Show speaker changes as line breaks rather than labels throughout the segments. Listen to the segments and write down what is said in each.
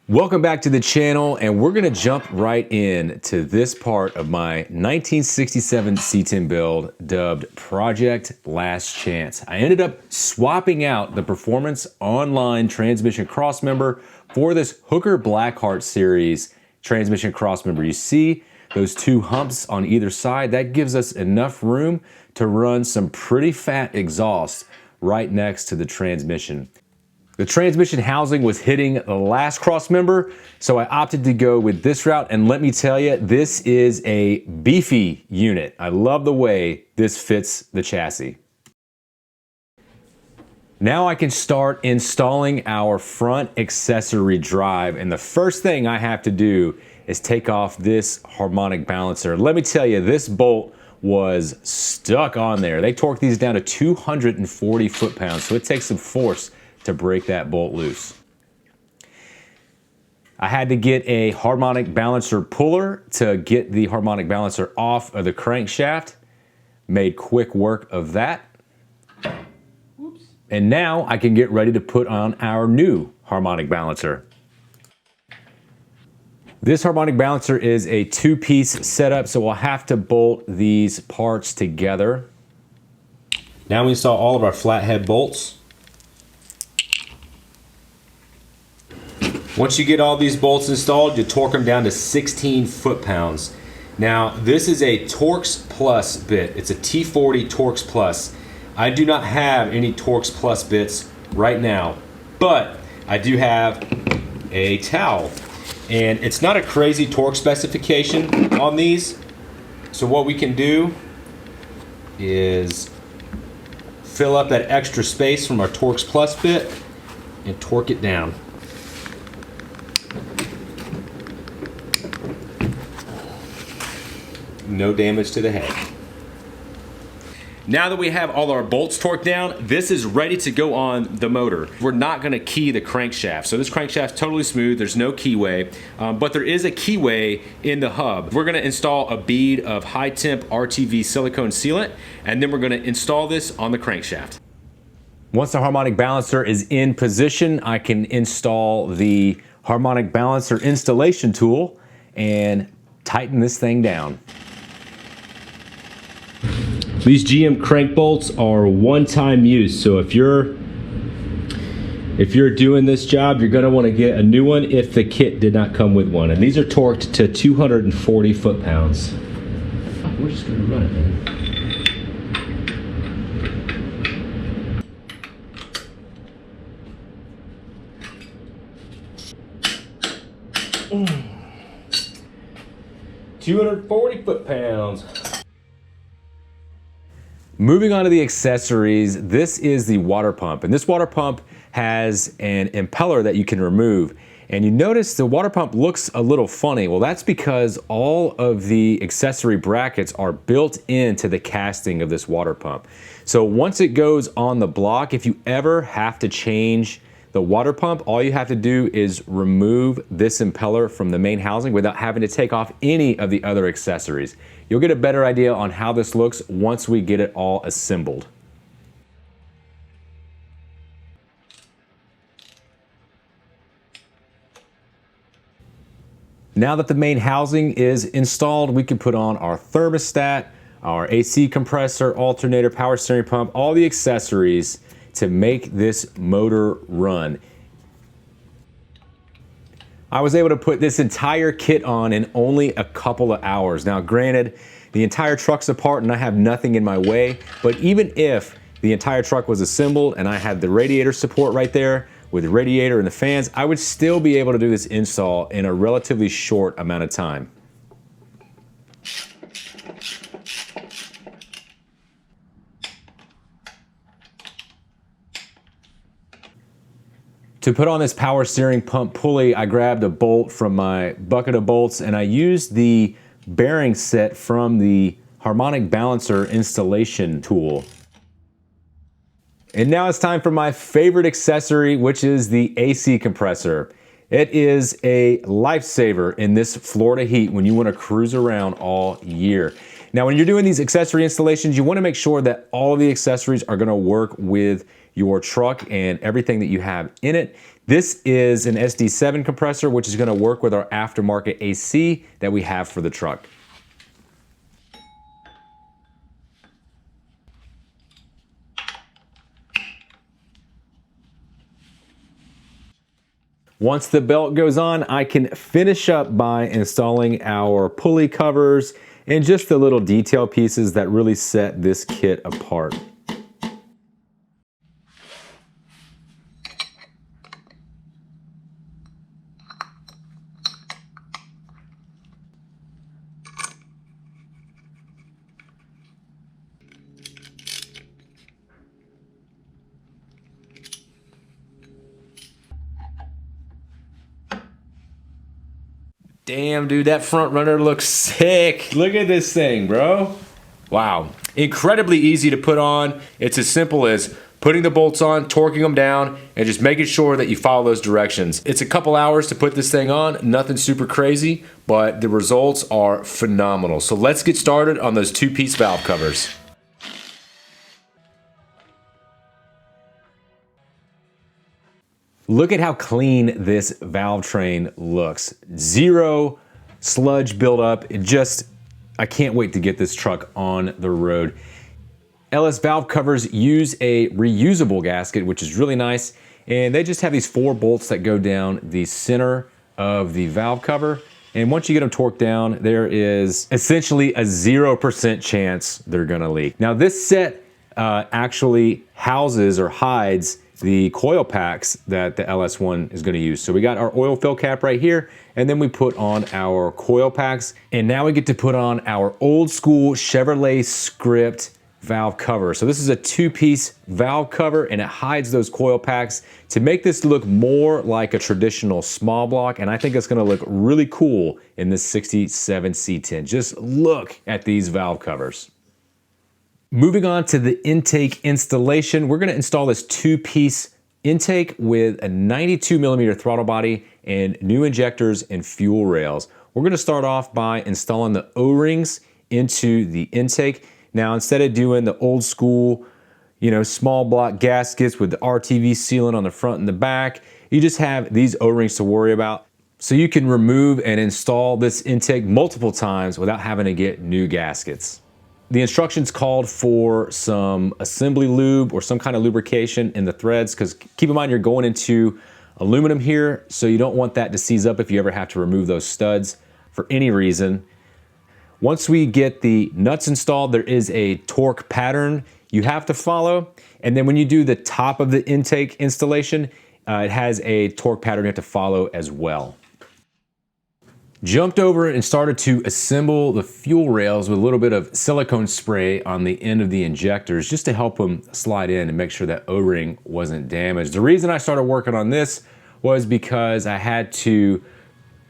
Welcome back to the channel, and we're gonna jump right in to this part of my 1967 C10 build dubbed Project Last Chance. I ended up swapping out the Performance Online transmission crossmember for this Hooker Blackheart series transmission crossmember. You see those two humps on either side? That gives us enough room to run some pretty fat exhaust right next to the transmission. The transmission housing was hitting the last crossmember, so I opted to go with this route, and let me tell you, this is a beefy unit. I love the way this fits the chassis. Now I can start installing our front accessory drive, and the first thing I have to do is take off this harmonic balancer. Let me tell you, this bolt was stuck on there. They torqued these down to 240 foot-pounds, so it takes some force to break that bolt loose. I had to get a harmonic balancer puller to get the harmonic balancer off of the crankshaft. Made quick work of that. Oops. And now I can get ready to put on our new harmonic balancer. This harmonic balancer is a two-piece setup, so we'll have to bolt these parts together. Now we install all of our flathead bolts. Once you get all these bolts installed, you torque them down to 16 foot-pounds. Now, this is a Torx Plus bit. It's a T40 Torx Plus. I do not have any Torx Plus bits right now, but I do have a towel. And it's not a crazy torque specification on these. So what we can do is fill up that extra space from our Torx Plus bit and torque it down. No damage to the head. Now that we have all our bolts torqued down, this is ready to go on the motor. We're not gonna key the crankshaft. So this crankshaft's totally smooth, there's no keyway, but there is a keyway in the hub. We're gonna install a bead of high temp RTV silicone sealant, and then we're gonna install this on the crankshaft. Once the harmonic balancer is in position, I can install the harmonic balancer installation tool and tighten this thing down. These GM crank bolts are one-time use, so if you're doing this job, you're gonna wanna get a new one if the kit did not come with one. And these are torqued to 240 foot-pounds. We're just gonna run it, man. 240 foot-pounds. Moving on to the accessories, this is the water pump, and this water pump has an impeller that you can remove. And you notice the water pump looks a little funny. Well, that's because all of the accessory brackets are built into the casting of this water pump. So once it goes on the block, if you ever have to change the water pump, all you have to do is remove this impeller from the main housing without having to take off any of the other accessories. You'll get a better idea on how this looks once we get it all assembled. Now that the main housing is installed, we can put on our thermostat, our AC compressor, alternator, power steering pump, all the accessories to make this motor run. I was able to put this entire kit on in only a couple of hours. Now granted, the entire truck's apart and I have nothing in my way, but even if the entire truck was assembled and I had the radiator support right there with the radiator and the fans, I would still be able to do this install in a relatively short amount of time. To put on this power steering pump pulley, I grabbed a bolt from my bucket of bolts and I used the bearing set from the harmonic balancer installation tool. And now it's time for my favorite accessory, which is the AC compressor. It is a lifesaver in this Florida heat when you want to cruise around all year. Now, when you're doing these accessory installations, you wanna make sure that all of the accessories are gonna work with your truck and everything that you have in it. This is an SD7 compressor, which is gonna work with our aftermarket AC that we have for the truck. Once the belt goes on, I can finish up by installing our pulley covers and just the little detail pieces that really set this kit apart. Damn, dude, that front runner looks sick. Look at this thing, bro. Wow. Incredibly easy to put on. It's as simple as putting the bolts on, torquing them down, and just making sure that you follow those directions. It's a couple hours to put this thing on, nothing super crazy, but the results are phenomenal. So let's get started on those two-piece valve covers. Look at how clean this valve train looks. Zero sludge buildup. I can't wait to get this truck on the road. LS valve covers use a reusable gasket, which is really nice. And they just have these 4 bolts that go down the center of the valve cover. And once you get them torqued down, there is essentially a 0% chance they're gonna leak. Now this set actually houses or hides the coil packs that the LS1 is gonna use. So we got our oil fill cap right here, and then we put on our coil packs, and now we get to put on our old school Chevrolet script valve cover. So this is a 2-piece valve cover, and it hides those coil packs to make this look more like a traditional small block, and I think it's gonna look really cool in this 67 C10. Just look at these valve covers. Moving on to the intake installation, we're gonna install this 2-piece intake with a 92mm throttle body and new injectors and fuel rails. We're gonna start off by installing the O-rings into the intake. Now, instead of doing the old school, small block gaskets with the RTV sealant on the front and the back, you just have these O-rings to worry about. So you can remove and install this intake multiple times without having to get new gaskets. The instructions called for some assembly lube or some kind of lubrication in the threads, because keep in mind you're going into aluminum here, so you don't want that to seize up if you ever have to remove those studs for any reason. Once we get the nuts installed, there is a torque pattern you have to follow. And then when you do the top of the intake installation, it has a torque pattern you have to follow as well. Jumped over and started to assemble the fuel rails with a little bit of silicone spray on the end of the injectors just to help them slide in and make sure that O-ring wasn't damaged. The reason I started working on this was because I had to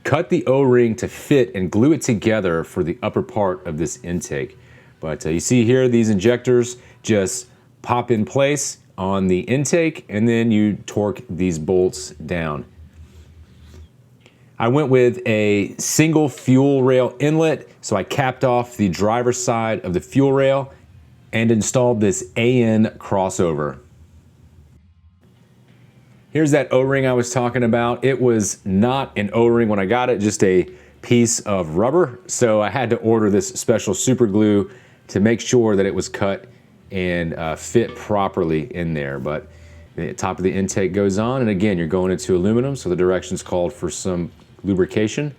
cut the O-ring to fit and glue it together for the upper part of this intake. But you see here, these injectors just pop in place on the intake, and then you torque these bolts down. I went with a single fuel rail inlet, so I capped off the driver's side of the fuel rail and installed this AN crossover. Here's that O-ring I was talking about. It was not an O-ring when I got it, just a piece of rubber. So I had to order this special super glue to make sure that it was cut and fit properly in there. But the top of the intake goes on, and again, you're going into aluminum, so the directions called for some lubrication.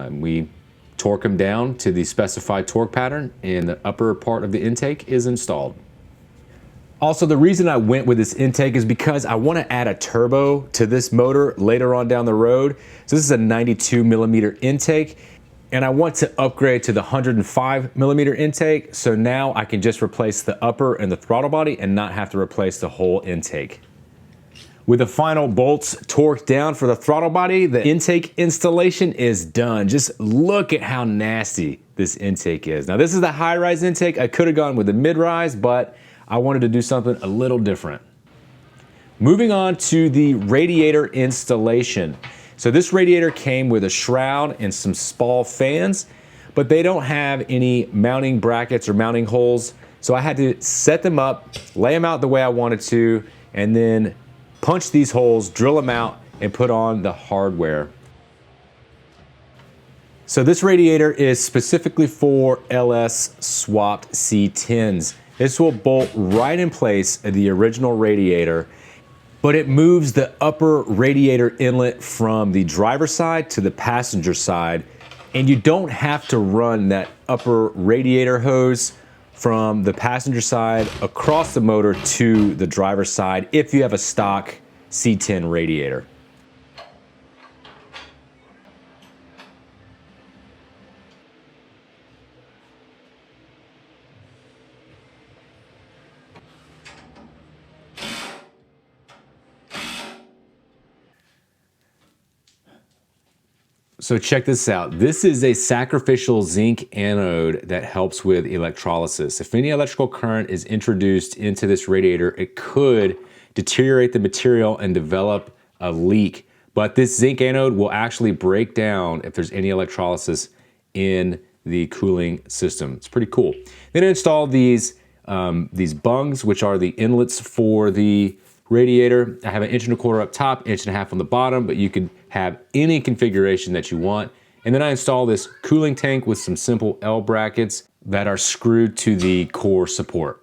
We torque them down to the specified torque pattern, and the upper part of the intake is installed. Also, the reason I went with this intake is because I want to add a turbo to this motor later on down the road. So this is a 92mm intake, and I want to upgrade to the 105mm intake, so now I can just replace the upper and the throttle body and not have to replace the whole intake. With the final bolts torqued down for the throttle body, the intake installation is done. Just look at how nasty this intake is. Now this is the high-rise intake. I could have gone with the mid-rise, but I wanted to do something a little different. Moving on to the radiator installation. So this radiator came with a shroud and some spall fans, but they don't have any mounting brackets or mounting holes. So I had to set them up, lay them out the way I wanted to, and then punch these holes, drill them out, and put on the hardware. So this radiator is specifically for LS swapped C10s. This will bolt right in place of the original radiator, but it moves the upper radiator inlet from the driver's side to the passenger side, and you don't have to run that upper radiator hose from the passenger side across the motor to the driver's side if you have a stock C10 radiator. So check this out. This is a sacrificial zinc anode that helps with electrolysis. If any electrical current is introduced into this radiator, it could deteriorate the material and develop a leak. But this zinc anode will actually break down if there's any electrolysis in the cooling system. It's pretty cool. Then install these bungs, which are the inlets for the radiator. I have an 1.25 inches up top, 1.5 inches on the bottom, but you can have any configuration that you want. And then I install this cooling tank with some simple L brackets that are screwed to the core support.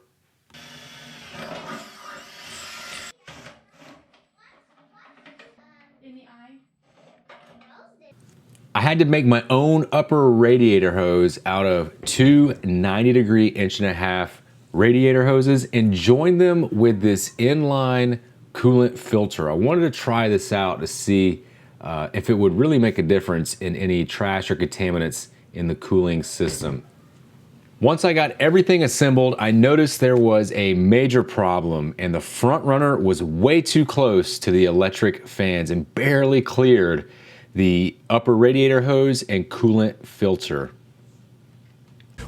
I had to make my own upper radiator hose out of two 90-degree 1.5 inch radiator hoses and join them with this inline coolant filter. I wanted to try this out to see if it would really make a difference in any trash or contaminants in the cooling system. Once I got everything assembled, I noticed there was a major problem, and the front runner was way too close to the electric fans and barely cleared the upper radiator hose and coolant filter.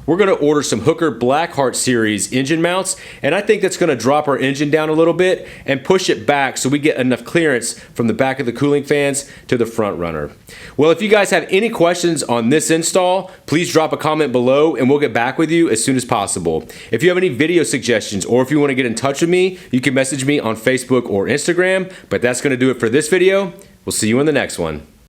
We're gonna order some Hooker Blackheart series engine mounts, and I think that's gonna drop our engine down a little bit and push it back so we get enough clearance from the back of the cooling fans to the front runner. Well, if you guys have any questions on this install, please drop a comment below and we'll get back with you as soon as possible. If you have any video suggestions or if you wanna get in touch with me, you can message me on Facebook or Instagram, but that's gonna do it for this video. We'll see you in the next one.